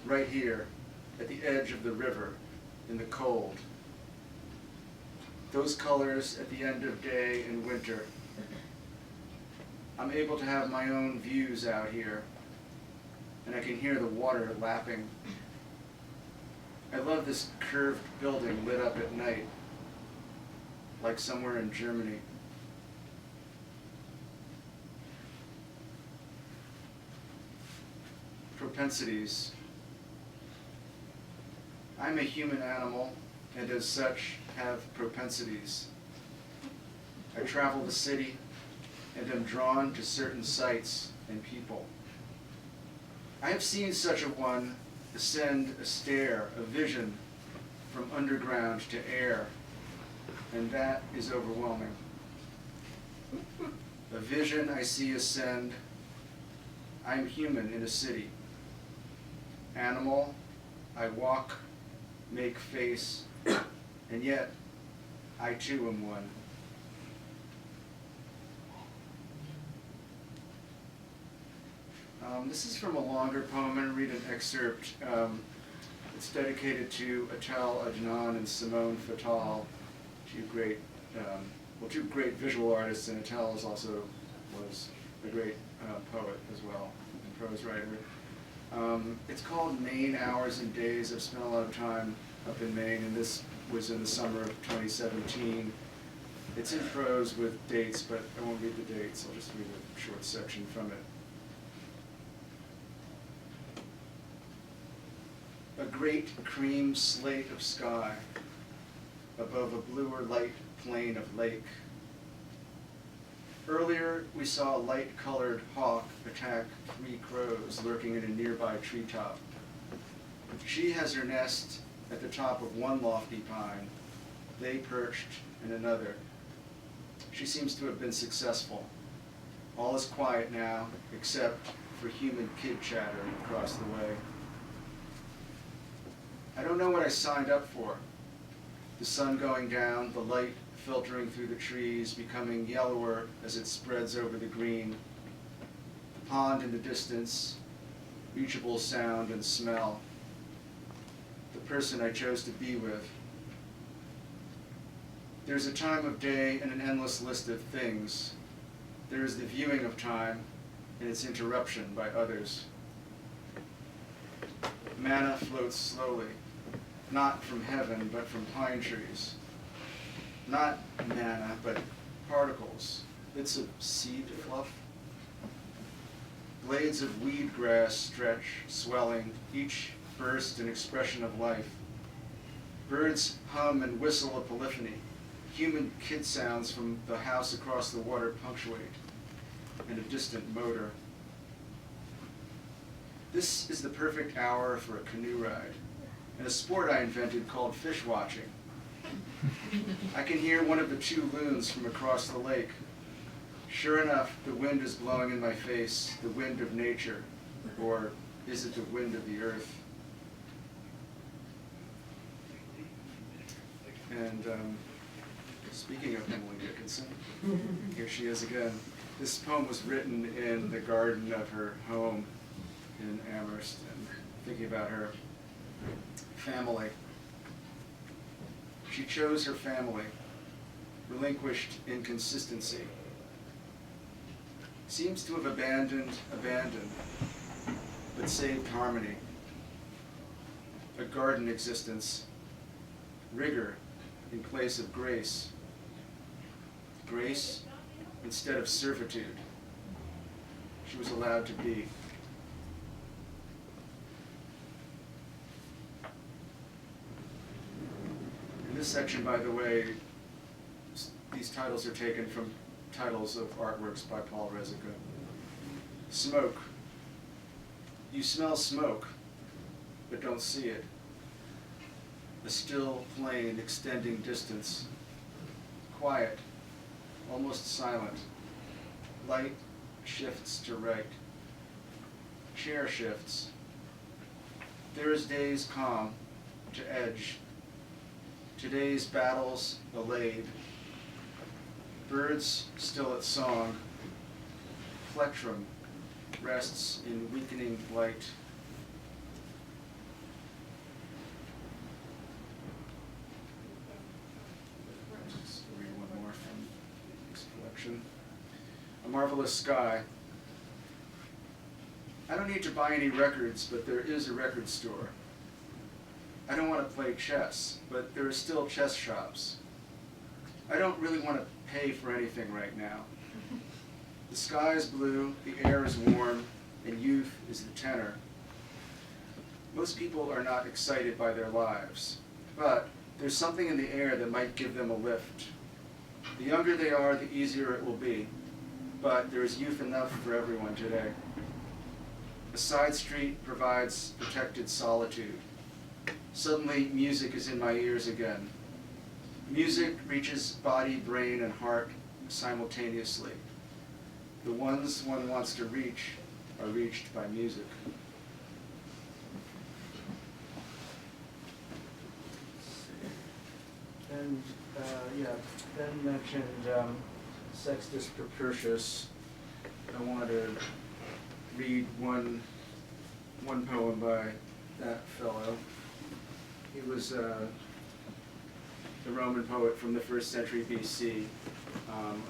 E: right here, at the edge of the river, in the cold. Those colors at the end of day and winter. I'm able to have my own views out here, and I can hear the water lapping. I love this curved building lit up at night, like somewhere in Germany. Propensities. I'm a human animal, and as such have propensities. I travel the city, and am drawn to certain sights and people. I have seen such a one ascend a stair, a vision, from underground to air, and that is overwhelming. A vision I see ascend. I am human in a city. Animal, I walk, make face, and yet I too am one. This is from a longer poem. I'm going to read an excerpt. It's dedicated to Atal Adnan and Simone Fattal, two great visual artists, and Atal was a great poet as well, and prose writer. It's called Maine Hours and Days. I've spent a lot of time up in Maine, and this was in the summer of 2017. It's in prose with dates, but I won't read the dates. I'll just read a short section from it. A great cream slate of sky above a bluer light plain of lake. Earlier, we saw a light-colored hawk attack 3 crows lurking in a nearby treetop. She has her nest at the top of one lofty pine, they perched in another. She seems to have been successful. All is quiet now, except for human kid chattering across the way. I don't know what I signed up for. The sun going down, the light filtering through the trees, becoming yellower as it spreads over the green. The pond in the distance, reachable sound and smell. The person I chose to be with. There's a time of day and an endless list of things. There is the viewing of time and its interruption by others. Manna floats slowly, not from heaven, but from pine trees. Not manna, but particles, bits of seed fluff. Blades of weed grass stretch, swelling, each burst an expression of life. Birds hum and whistle a polyphony. Human kid sounds from the house across the water punctuate, and a distant motor. This is the perfect hour for a canoe ride, and a sport I invented called fish watching. I can hear one of the 2 loons from across the lake. Sure enough, the wind is blowing in my face, the wind of nature, or is it the wind of the earth? And speaking of Emily Dickinson, here she is again. This poem was written in the garden of her home in Amherst, and thinking about her family. She chose her family, relinquished inconsistency. Seems to have abandoned, but saved harmony. A garden existence, rigor in place of grace. Grace instead of servitude. She was allowed to be. And this this section, by the way, these titles are taken from titles of artworks by Paul Rezica. Smoke. You smell smoke, but don't see it. A still plain extending distance. Quiet, almost silent. Light shifts to right. Chair shifts. There is day's calm to edge. Today's battles allayed. Birds still at song. Plectrum rests in weakening light. Just read one more from this collection. A Marvelous Sky. I don't need to buy any records, but there is a record store. I don't want to play chess, but there are still chess shops. I don't really want to pay for anything right now. The sky is blue, the air is warm, and youth is the tenor. Most people are not excited by their lives, but there's something in the air that might give them a lift. The younger they are, the easier it will be, but there is youth enough for everyone today. A side street provides protected solitude. Suddenly, music is in my ears again. Music reaches body, brain, and heart simultaneously. The ones one wants to reach are reached by music. And Ben mentioned Sextus Propertius. I want to read one poem by that fellow. He was a Roman poet from the 1st century BC,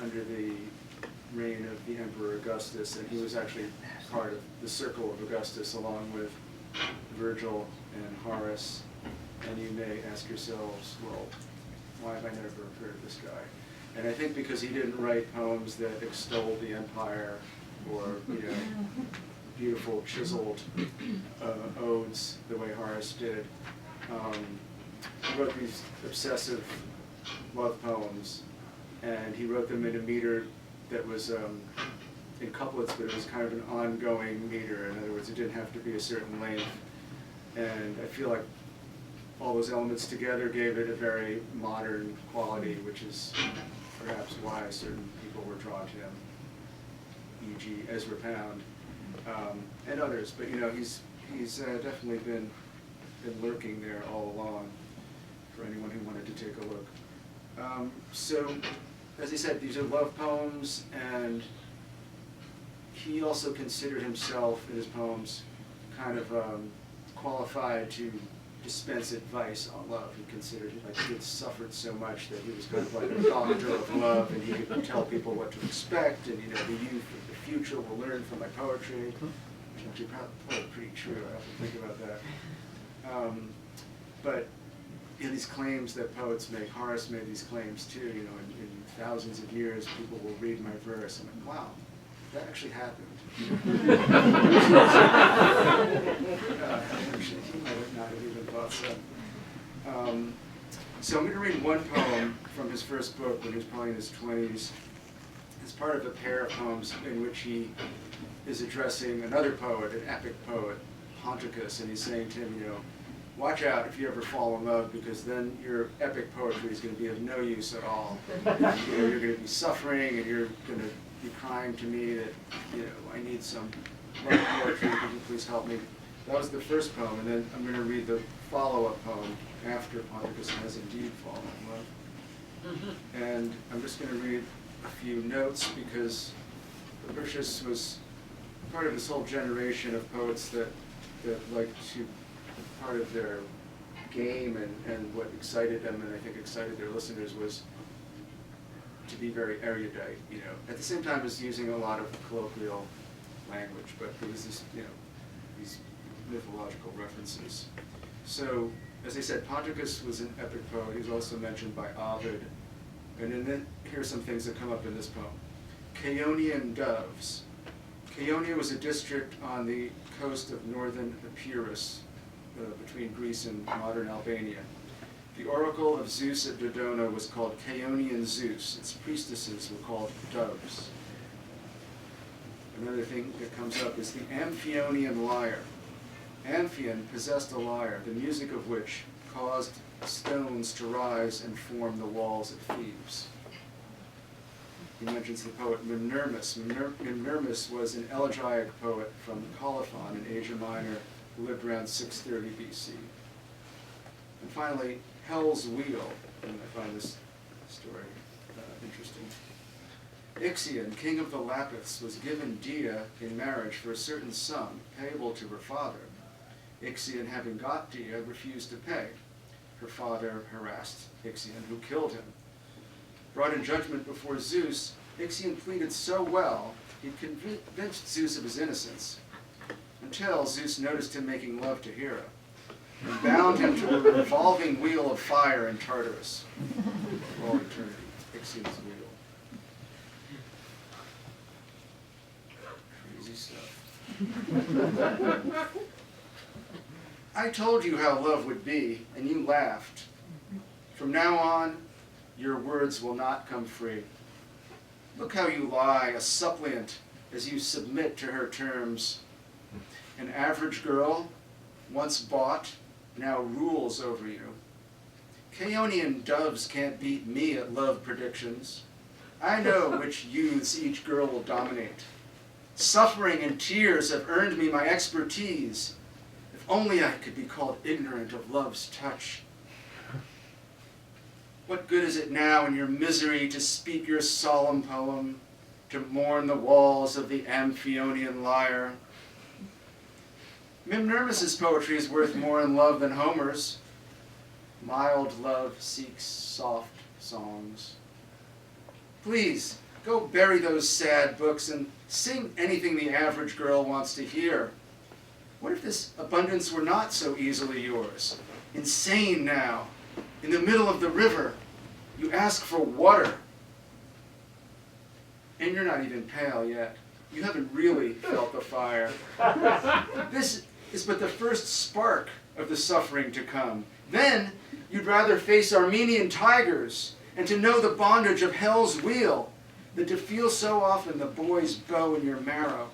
E: under the reign of the Emperor Augustus, and he was actually part of the circle of Augustus along with Virgil and Horace. And you may ask yourselves, well, why have I never heard of this guy? And I think because he didn't write poems that extolled the empire or, beautiful chiseled odes the way Horace did. He wrote these obsessive love poems, and he wrote them in a meter that was in couplets, but it was kind of an ongoing meter. In other words, it didn't have to be a certain length. And I feel like all those elements together gave it a very modern quality, which is perhaps why certain people were drawn to him, e.g. Ezra Pound, and others. But he's definitely been lurking there all along for anyone who wanted to take a look. So, as he said, these are love poems, and he also considered himself in his poems kind of qualified to dispense advice on love. He considered he had suffered so much that he was kind of like a doctor of love, and he could tell people what to expect, and the youth of the future will learn from my poetry, which is actually probably pretty true. I have to think about that. But these claims that poets make, Horace made these claims too. In thousands of years, people will read my verse. I'm like, wow, that actually happened. Actually, he might not have even thought so. So I'm going to read one poem from his first book when he was probably in his 20s. It's part of a pair of poems in which he is addressing another poet, an epic poet, Ponticus, and he's saying to him, watch out if you ever fall in love, because then your epic poetry is going to be of no use at all. You're going to be suffering, and you're going to be crying to me that, I need some love poetry. Could you please help me? That was the first poem, and then I'm going to read the follow-up poem after Ponticus has indeed fallen in love. And I'm just going to read a few notes, because Propertius was part of this whole generation of poets that like to, part of their game and what excited them, and I think excited their listeners, was to be very erudite, at the same time as using a lot of colloquial language, but there was this, these mythological references. So, as I said, Ponticus was an epic poet. He was also mentioned by Ovid. And then here's some things that come up in this poem. Chaonian doves. Chaonia was a district on the coast of northern Epirus, between Greece and modern Albania. The oracle of Zeus at Dodona was called Chaonian Zeus. Its priestesses were called doves. Another thing that comes up is the Amphionian lyre. Amphion possessed a lyre, the music of which caused stones to rise and form the walls of Thebes. He mentions the poet Mimnermus. Mimnermus was an elegiac poet from Colophon in Asia Minor who lived around 630 BC. And finally, Hell's Wheel, and I find this story interesting. Ixion, king of the Lapiths, was given Dia in marriage for a certain sum payable to her father. Ixion, having got Dia, refused to pay. Her father harassed Ixion, who killed him. Brought in judgment before Zeus, Ixion pleaded so well, he convinced Zeus of his innocence, until Zeus noticed him making love to Hera, and bound him to a revolving wheel of fire in Tartarus for all eternity. Ixion's wheel. Crazy stuff. I told you how love would be, and you laughed. From now on, your words will not come free. Look how you lie, a suppliant, as you submit to her terms. An average girl, once bought, now rules over you. Chaonian doves can't beat me at love predictions. I know which youths each girl will dominate. Suffering and tears have earned me my expertise. If only I could be called ignorant of love's touch. What good is it now in your misery to speak your solemn poem, to mourn the walls of the Amphionian lyre? Mimnermus's poetry is worth more in love than Homer's. Mild love seeks soft songs. Please, go bury those sad books and sing anything the average girl wants to hear. What if this abundance were not so easily yours? Insane now, in the middle of the river, you ask for water. And you're not even pale yet. You haven't really felt the fire. This is but the first spark of the suffering to come. Then you'd rather face Armenian tigers and to know the bondage of hell's wheel than to feel so often the boy's bow in your marrow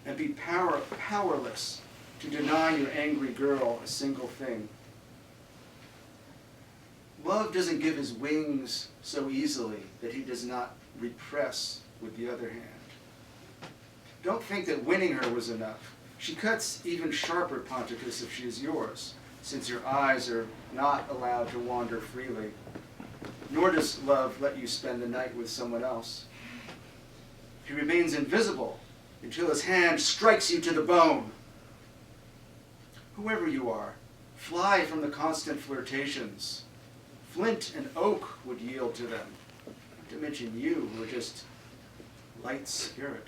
E: and be powerless to deny your angry girl a single thing. Love doesn't give his wings so easily that he does not repress with the other hand. Don't think that winning her was enough. She cuts even sharper, Ponticus, if she is yours, since your eyes are not allowed to wander freely. Nor does love let you spend the night with someone else. He remains invisible until his hand strikes you to the bone. Whoever you are, fly from the constant flirtations. Flint and oak would yield to them, not to mention you, who are just light spirit.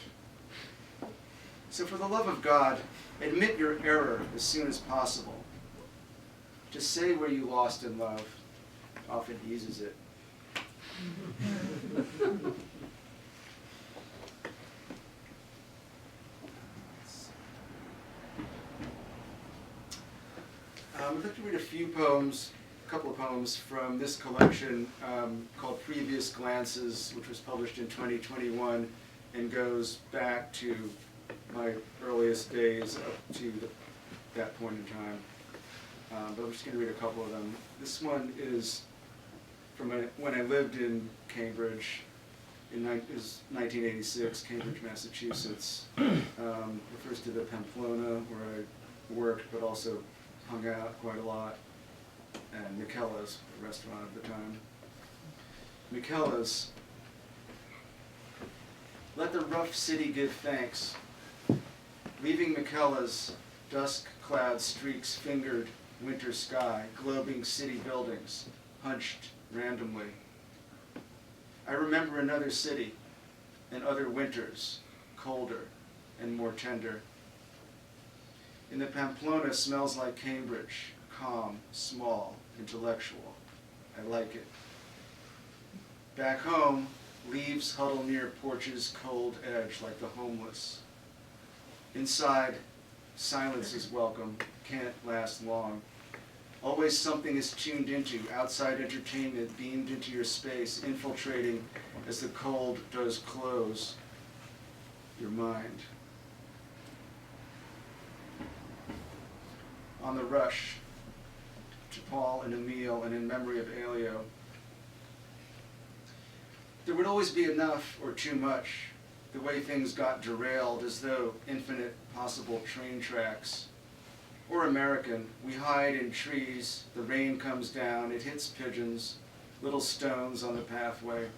E: So for the love of God, admit your error as soon as possible. To say where you lost in love often eases it. I'd like to read a couple of poems from this collection called Previous Glances, which was published in 2021 and goes back to my earliest days up to that point in time. But I'm just going to read a couple of them. This one is from when I lived in Cambridge. It was 1986, Cambridge, Massachusetts. Refers to the Pamplona, where I worked, but also hung out quite a lot, and Michela's, the restaurant of the time. Michela's. Let the rough city give thanks. Leaving Michela's, dusk-clad streaks fingered winter sky, globing city buildings, hunched randomly. I remember another city, and other winters, colder and more tender. In the Pamplona smells like Cambridge, calm, small, intellectual. I like it. Back home, leaves huddle near porch's cold edge like the homeless. Inside, silence is welcome, can't last long. Always something is tuned into, outside entertainment beamed into your space, infiltrating as the cold does close your mind. On the rush, to Paul and Emile, and in memory of Elio. There would always be enough or too much, the way things got derailed as though infinite possible train tracks. Or American, we hide in trees, the rain comes down, it hits pigeons, little stones on the pathway.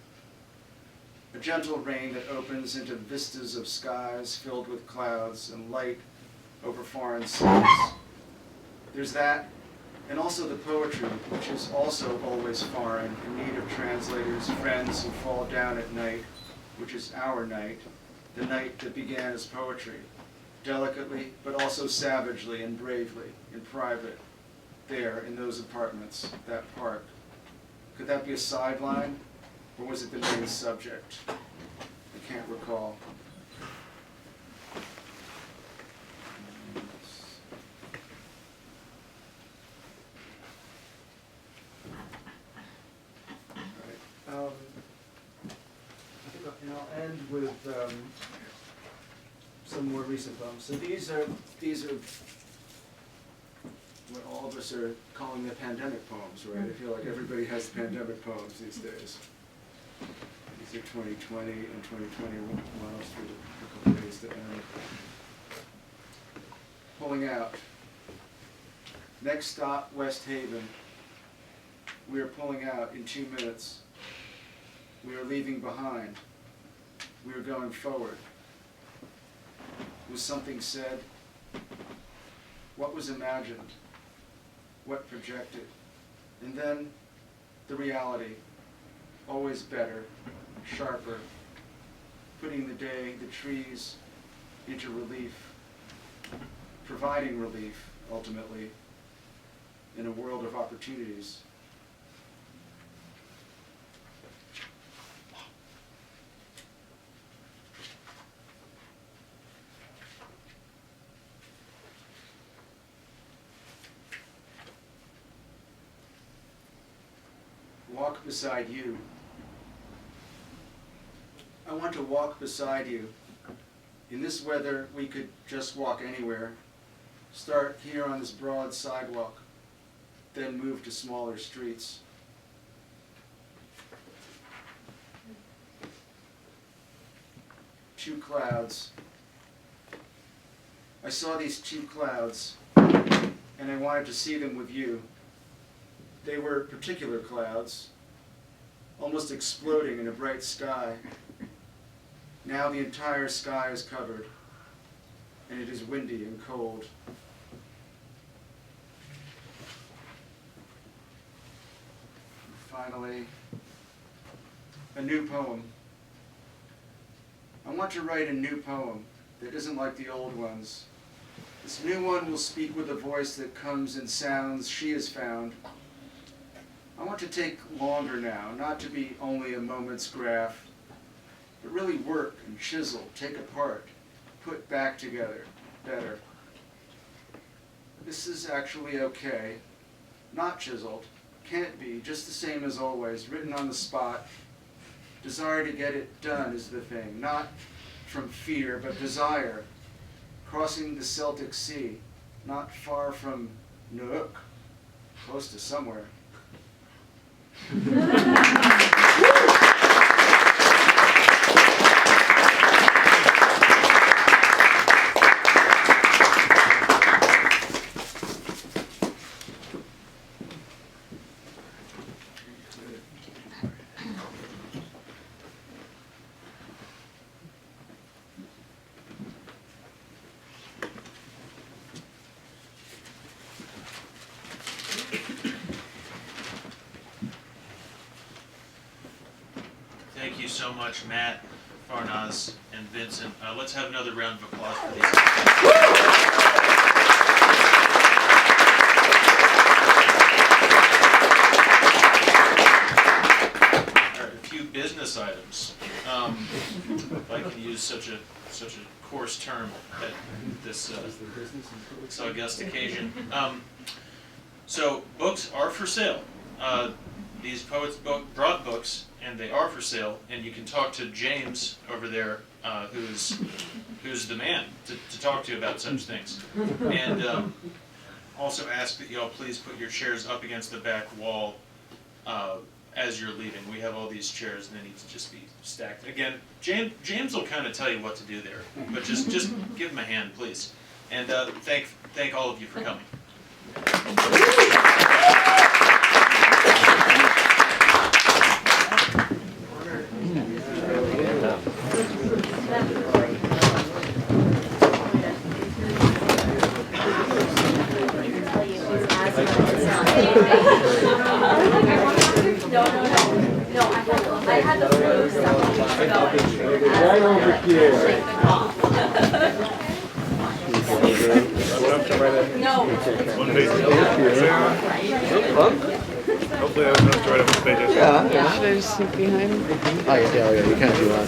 E: A gentle rain that opens into vistas of skies filled with clouds and light over foreign seas. There's that, and also the poetry, which is also always foreign, in need of translators, friends who fall down at night, which is our night, the night that began as poetry. Delicately, but also savagely and bravely, in private, there in those apartments, that park. Could that be a sideline, or was it the main subject? I can't recall. All right. And I'll end with some more recent poems. So these are what all of us are calling the pandemic poems, right? I feel like everybody has pandemic poems these days. These are 2020 and 2021 through a couple days to end. Pulling out. Next stop, West Haven. We are pulling out in 2 minutes. We are leaving behind. We are going forward. Was something said? What was imagined? What projected? And then the reality, always better, sharper, putting the day, the trees into relief, providing relief, ultimately, in a world of opportunities. Walk beside you. I want to walk beside you. In this weather, we could just walk anywhere. Start here on this broad sidewalk, then move to smaller streets. Two clouds. I saw these 2 clouds, and I wanted to see them with you. They were particular clouds, almost exploding in a bright sky. Now the entire sky is covered, and it is windy and cold. And finally, a new poem. I want to write a new poem that isn't like the old ones. This new one will speak with a voice that comes in sounds she has found. I want to take longer now, not to be only a moment's graph, but really work and chisel, take apart, put back together, better. This is actually okay, not chiseled, can't be, just the same as always, written on the spot. Desire to get it done is the thing, not from fear, but desire. Crossing the Celtic Sea, not far from Nuuk, close to somewhere.
A: Thank you so much, Matt, Farnaz, and Vincent. Let's have another round of applause for these. All right, a few business items. If I can use such a coarse term at this august occasion. So books are for sale. These poets brought books, and they are for sale. And you can talk to James over there, who's the man to talk to about such things. And also ask that y'all please put your chairs up against the back wall as you're leaving. We have all these chairs, and they need to just be stacked. Again, James will kind of tell you what to do there, but just give him a hand, please. And thank all of you for coming.
D: I had the flu stuff.
F: Right over here.
D: No.
G: One page. Hopefully I don't have to write up one page.
F: Yeah. Should I just sneak behind? Oh, yeah, you can't do that.